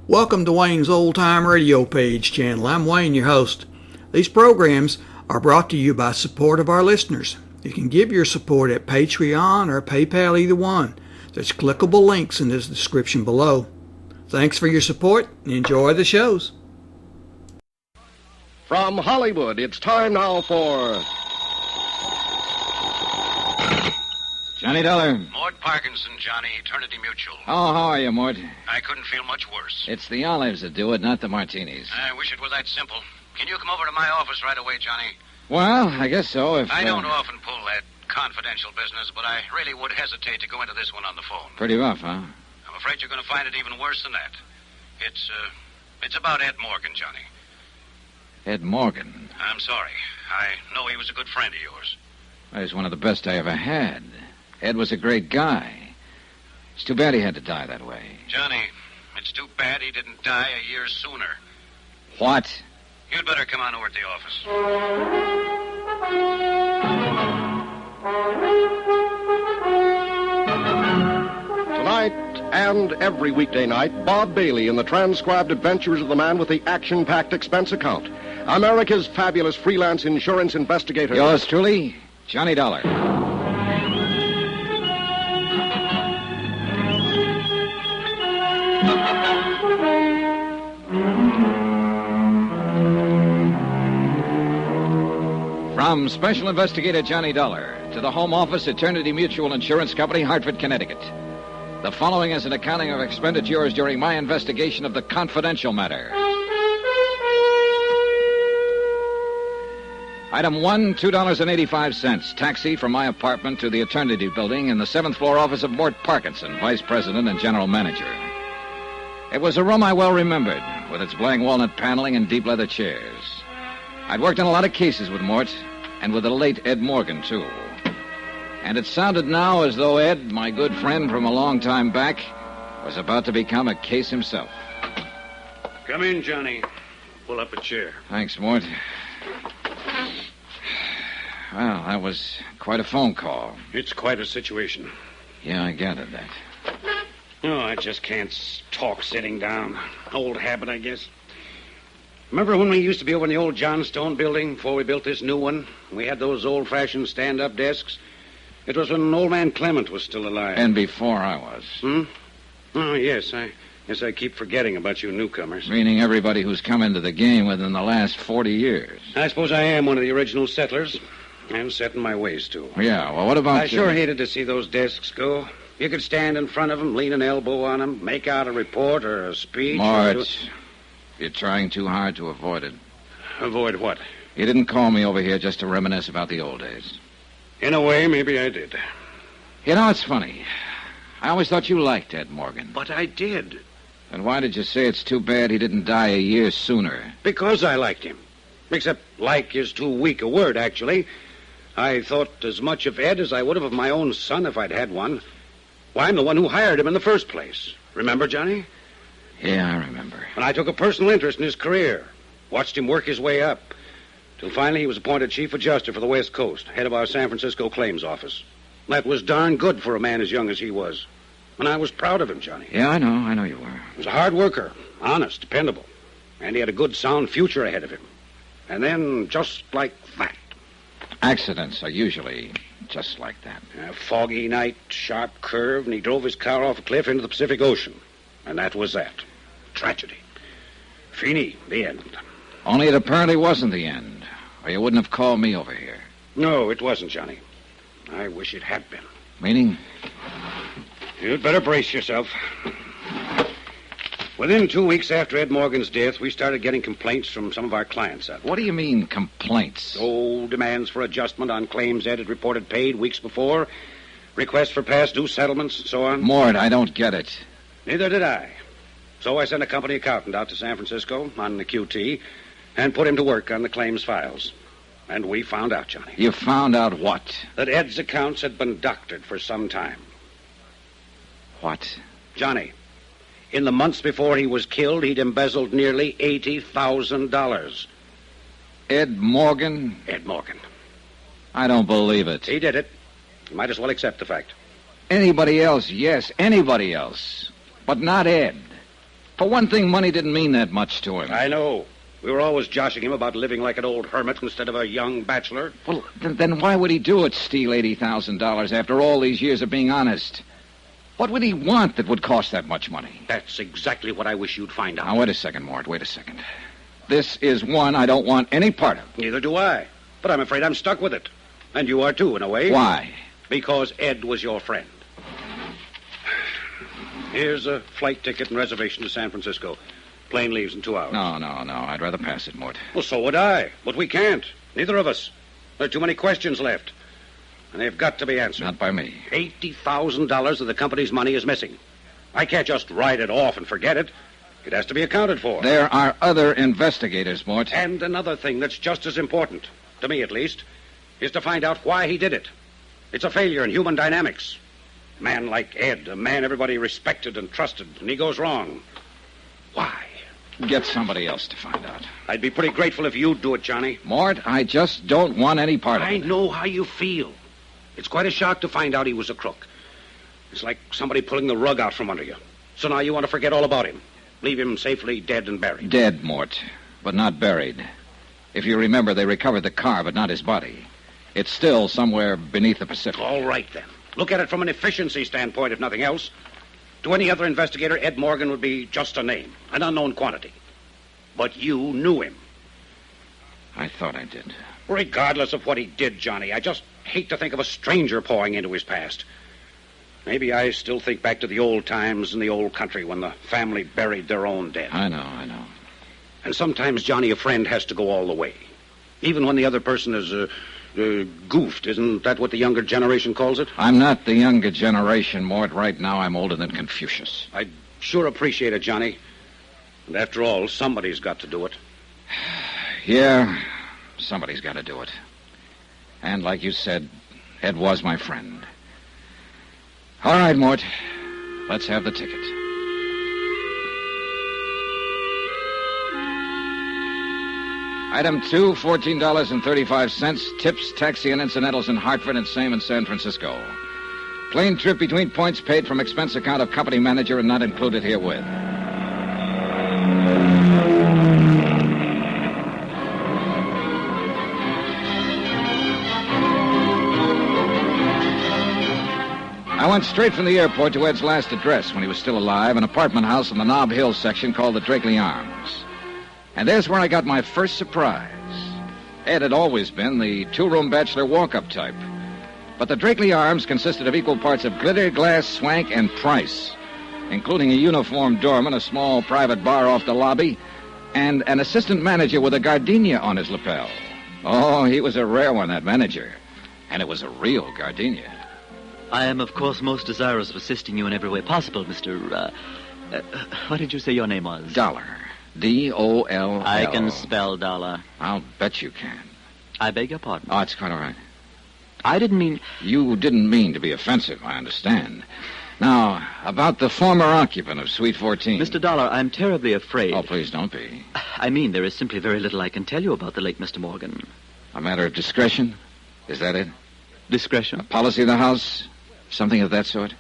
Welcome to Wayne's Old Time Radio Page channel. I'm Wayne, your host. These programs are brought to you by support of our listeners. You can give your support at Patreon or PayPal, either one. There's clickable links in the description below. Thanks for your support and enjoy the shows. From Hollywood, it's time now for... Johnny Dollar. Mort Parkinson, Johnny, Eternity Mutual. Oh, how are you, Mort? I couldn't feel much worse. It's the olives that do it, not the martinis. I wish it were that simple. Can you come over to my office right away, Johnny? Well, I guess so, if... I don't often pull that confidential business, but I really would hesitate to go into this one on the phone. Pretty rough, huh? I'm afraid you're going to find it even worse than that. It's about Ed Morgan, Johnny. Ed Morgan? I'm sorry. I know he was a good friend of yours. Well, he's one of the best I ever had. Ed was a great guy. It's too bad he had to die that way. Johnny, it's too bad he didn't die a year sooner. What? You'd better come on over to the office. Tonight and every weekday night, Bob Bailey in the transcribed adventures of the man with the action-packed expense account. America's fabulous freelance insurance investigator. Yours truly, Johnny Dollar. From Special Investigator Johnny Dollar to the Home Office, Eternity Mutual Insurance Company, Hartford, Connecticut. The following is an accounting of expenditures during my investigation of the confidential matter. Item 1, $2.85. Taxi from my apartment to the Eternity Building in the 7th floor office of Mort Parkinson, Vice President and General Manager. It was a room I well remembered, with its blank walnut paneling and deep leather chairs. I'd worked on a lot of cases with Mort, and with the late Ed Morgan, too. And it sounded now as though Ed, my good friend from a long time back, was about to become a case himself. Come in, Johnny. Pull up a chair. Thanks, Mort. Well, that was quite a phone call. It's quite a situation. Yeah, I gathered that. No, I just can't talk sitting down. Old habit, I guess. Remember when we used to be over in the old Johnstone building before we built this new one? We had those old-fashioned stand-up desks. It was when old man Clement was still alive. And before I was. Oh, yes. I keep forgetting about you newcomers. Meaning everybody who's come into the game within the last 40 years. I suppose I am one of the original settlers. And set in my ways, too. Yeah, well, what about I sure hated to see those desks go. You could stand in front of them, lean an elbow on them, make out a report or a speech. Mort, you're trying too hard to avoid it. Avoid what? You didn't call me over here just to reminisce about the old days. In a way, maybe I did. You know, it's funny. I always thought you liked Ed Morgan. But I did. Then why did you say it's too bad he didn't die a year sooner? Because I liked him. Except like is too weak a word, actually. I thought as much of Ed as I would have of my own son if I'd had one. Why, I'm the one who hired him in the first place. Remember, Johnny? Yeah, I remember. And I took a personal interest in his career. Watched him work his way up. Till finally he was appointed chief adjuster for the West Coast, head of our San Francisco claims office. That was darn good for a man as young as he was. And I was proud of him, Johnny. Yeah, I know you were. He was a hard worker, honest, dependable. And he had a good, sound future ahead of him. And then, just like that. Accidents are usually just like that. A foggy night, sharp curve, and he drove his car off a cliff into the Pacific Ocean. And that was that. Tragedy. Fini, the end. Only it apparently wasn't the end, or you wouldn't have called me over here. No, it wasn't, Johnny. I wish it had been. Meaning? You'd better brace yourself. Within 2 weeks after Ed Morgan's death, we started getting complaints from some of our clients. What do you mean, complaints? Oh, demands for adjustment on claims Ed had reported paid weeks before, requests for past due settlements, and so on. Mort, I don't get it. Neither did I. So I sent a company accountant out to San Francisco on the QT and put him to work on the claims files. And we found out, Johnny. You found out what? That Ed's accounts had been doctored for some time. What? Johnny, in the months before he was killed, he'd embezzled nearly $80,000. Ed Morgan? Ed Morgan. I don't believe it. He did it. You might as well accept the fact. Anybody else, yes, anybody else. But not Ed. For one thing, money didn't mean that much to him. I know. We were always joshing him about living like an old hermit instead of a young bachelor. Well, then why would he do it, steal $80,000 after all these years of being honest? What would he want that would cost that much money? That's exactly what I wish you'd find out. Now, wait a second, Mort. Wait a second. This is one I don't want any part of. Neither do I. But I'm afraid I'm stuck with it. And you are, too, in a way. Why? Because Ed was your friend. Here's a flight ticket and reservation to San Francisco. Plane leaves in 2 hours. No. I'd rather pass it, Mort. Well, so would I. But we can't. Neither of us. There are too many questions left. And they've got to be answered. Not by me. $80,000 of the company's money is missing. I can't just write it off and forget it. It has to be accounted for. There are other investigators, Mort. And another thing that's just as important, to me at least, is to find out why he did it. It's a failure in human dynamics. A man like Ed, a man everybody respected and trusted, and he goes wrong. Why? Get somebody else to find out. I'd be pretty grateful if you'd do it, Johnny. Mort, I just don't want any part of I it. know how you feel. It's quite a shock to find out he was a crook. It's like somebody pulling the rug out from under you. So now you want to forget all about him. Leave him safely dead and buried. Dead, Mort, but not buried. If you remember, they recovered the car, but not his body. It's still somewhere beneath the Pacific. All right, then. Look at it from an efficiency standpoint, if nothing else. To any other investigator, Ed Morgan would be just a name, an unknown quantity. But you knew him. I thought I did. Regardless of what he did, Johnny, I just hate to think of a stranger pawing into his past. Maybe I still think back to the old times in the old country when the family buried their own dead. I know. And sometimes, Johnny, a friend has to go all the way. Even when the other person is goofed. Isn't that what the younger generation calls it? I'm not the younger generation, Mort. Right now, I'm older than Confucius. I'd sure appreciate it, Johnny. And after all, somebody's got to do it. Yeah, somebody's got to do it. And like you said, Ed was my friend. All right, Mort. Let's have the ticket. Item 2, $14.35. Tips, taxi, and incidentals in Hartford and same in San Francisco. Plane trip between points paid from expense account of company manager and not included herewith. I went straight from the airport to Ed's last address when he was still alive, an apartment house in the Nob Hill section called the Drakeley Arms. And there's where I got my first surprise. Ed had always been the two-room bachelor walk-up type. But the Drakeley Arms consisted of equal parts of glitter, glass, swank, and price, including a uniformed doorman, a small private bar off the lobby, and an assistant manager with a gardenia on his lapel. Oh, he was a rare one, that manager. And it was a real gardenia. I am, of course, most desirous of assisting you in every way possible, Mr. What did you say your name was? Dollar. D-O-L-L. I can spell dollar. I'll bet you can. I beg your pardon. Oh, it's quite all right. I didn't mean... You didn't mean to be offensive, I understand. Now, about the former occupant of Suite 14. Mr. Dollar, I'm terribly afraid... Oh, please don't be. I mean, there is simply very little I can tell you about the late Mr. Morgan. A matter of discretion? Is that it? Discretion? A policy of the house? Something of that sort?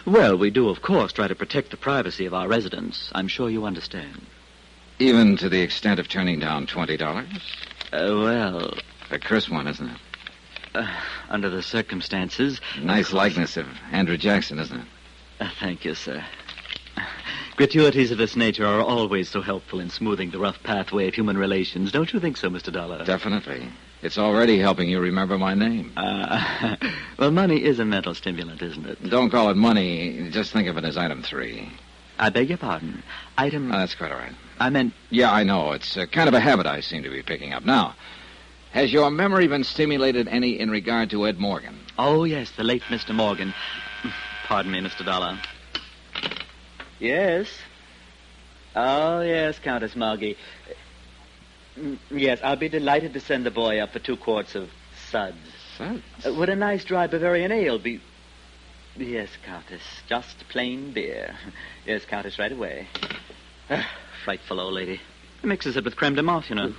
Well, we do, of course, try to protect the privacy of our residents. I'm sure you understand. Even to the extent of turning down $20? Well... A crisp one, isn't it? Under the circumstances... Nice likeness of Andrew Jackson, isn't it? Thank you, sir. Gratuities of this nature are always so helpful in smoothing the rough pathway of human relations. Don't you think so, Mr. Dollar? Definitely. It's already helping you remember my name. Well, money is a mental stimulant, isn't it? Don't call it money. Just think of it as item 3. I beg your pardon. Item... That's quite all right. I meant... Yeah, I know. It's kind of a habit I seem to be picking up. Now, has your memory been stimulated any in regard to Ed Morgan? Oh, yes, the late Mr. Morgan. Pardon me, Mr. Dollar. Yes? Oh, yes, Countess Margie. Yes, I'll be delighted to send the boy up for 2 quarts of suds. Suds? Would a nice dry Bavarian ale be... Yes, Countess, just plain beer. Yes, Countess, right away. Frightful old lady. Mixes it with creme de menthe, you know.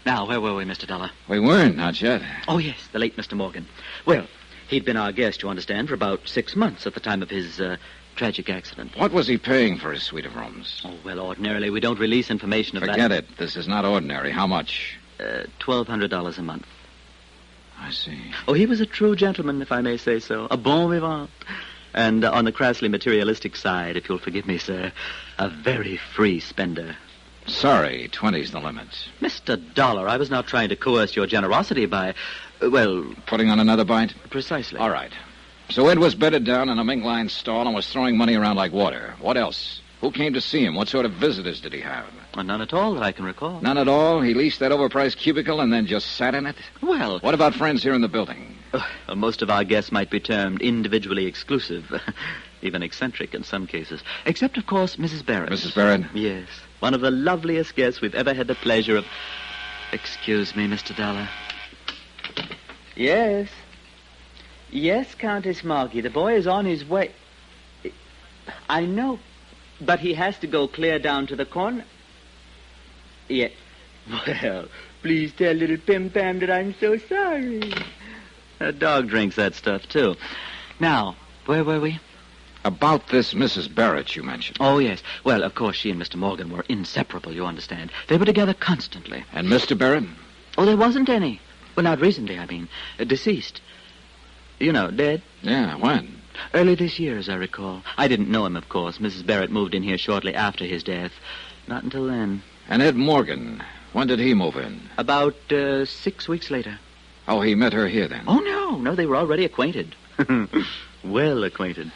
Now, where were we, Mr. Dollar? We weren't, not yet. Oh, yes, the late Mr. Morgan. Well, he'd been our guest, you understand, for about 6 months at the time of his tragic accident. What was he paying for his suite of rooms? Oh, well, ordinarily we don't release information of Forget that. it. This is not ordinary. How much? $1,200 a month. I see. Oh, he was a true gentleman, if I may say so. A bon vivant. And on the crassly materialistic side, if you'll forgive me, sir, a very free spender. Sorry, 20's the limit. Mr. Dollar, I was not trying to coerce your generosity by, Putting on another bite? precisely. All right. So Ed was bedded down in a mink line stall and was throwing money around like water. What else? Who came to see him? What sort of visitors did he have? Well, none at all that I can recall. None at all? He leased that overpriced cubicle and then just sat in it? Well, What about friends here in the building? Most of our guests might be termed individually exclusive, even eccentric in some cases. Except, of course, Mrs. Barrett. Mrs. Barrett? Yes, one of the loveliest guests we've ever had the pleasure of... Excuse me, Mr. Dollar. Yes. Yes, Countess Margie, the boy is on his way. I know, but he has to go clear down to the corner. Yeah. Well, please tell little Pim Pam that I'm so sorry. A dog drinks that stuff, too. Now, where were we? About this Mrs. Barrett you mentioned. Oh, yes. Well, of course, she and Mr. Morgan were inseparable, you understand. They were together constantly. And Mr. Barrett? Oh, there wasn't any. Well, not recently, I mean. Deceased. You know, dead. Yeah, when? Early this year, as I recall. I didn't know him, of course. Mrs. Barrett moved in here shortly after his death. Not until then. And Ed Morgan, when did he move in? About 6 weeks later. Oh, he met her here then? Oh, no, they were already acquainted. Well acquainted.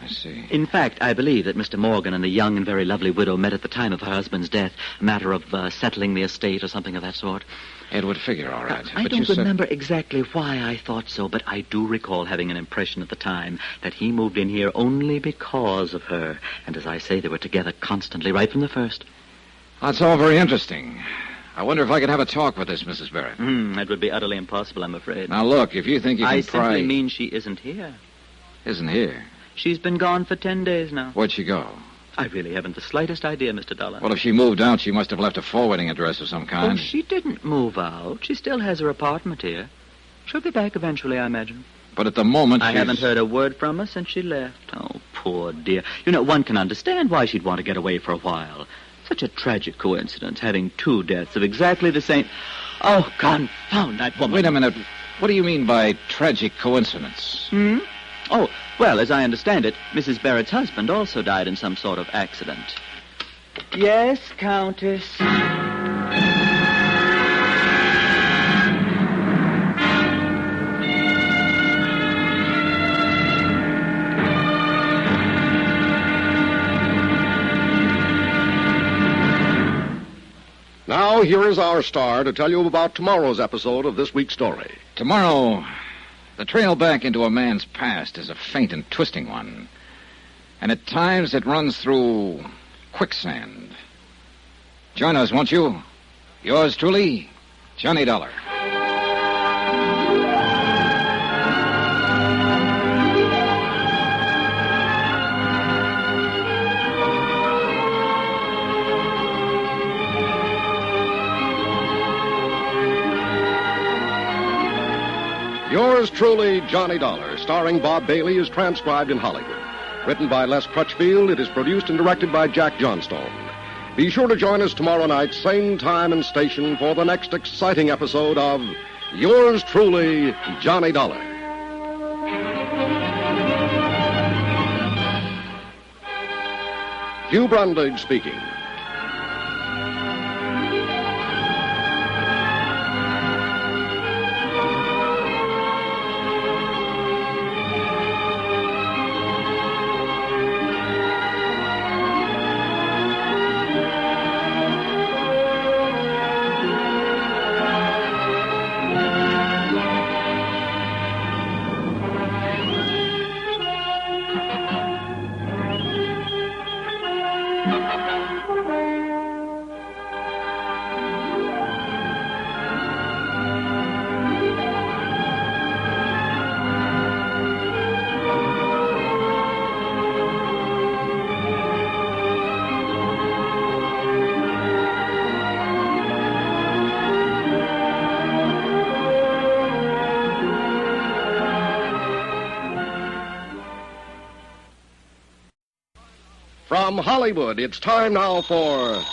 I see. In fact, I believe that Mr. Morgan and the young and very lovely widow met at the time of her husband's death, a matter of settling the estate or something of that sort. It would figure all right. I but don't you said... remember exactly why I thought so, but I do recall having an impression at the time that he moved in here only because of her. And as I say, they were together constantly, right from the first. That's all very interesting. I wonder if I could have a talk with this Mrs. Barrett. That would be utterly impossible, I'm afraid. Now, look, if you think you can I pry... simply mean she isn't here. Isn't here? She's been gone for 10 days now. Where'd she go? I really haven't the slightest idea, Mr. Dollar. Well, if she moved out, she must have left a forwarding address of some kind. Oh, she didn't move out. She still has her apartment here. She'll be back eventually, I imagine. But at the moment, I she's... haven't heard a word from her since she left. Oh, poor dear. You know, one can understand why she'd want to get away for a while. Such a tragic coincidence, having 2 deaths of exactly the same... Oh, confound that woman. Wait a minute. What do you mean by tragic coincidence? Oh, well, as I understand it, Mrs. Barrett's husband also died in some sort of accident. Yes, Countess. Now, here is our star to tell you about tomorrow's episode of this week's story. Tomorrow, the trail back into a man's past is a faint and twisting one. And at times it runs through quicksand. Join us, won't you? Yours truly, Johnny Dollar. Yours truly, Johnny Dollar, starring Bob Bailey, is transcribed in Hollywood. Written by Les Crutchfield, it is produced and directed by Jack Johnstone. Be sure to join us tomorrow night, same time and station, for the next exciting episode of Yours truly, Johnny Dollar. Hugh Brundage speaking. From Hollywood, it's time now for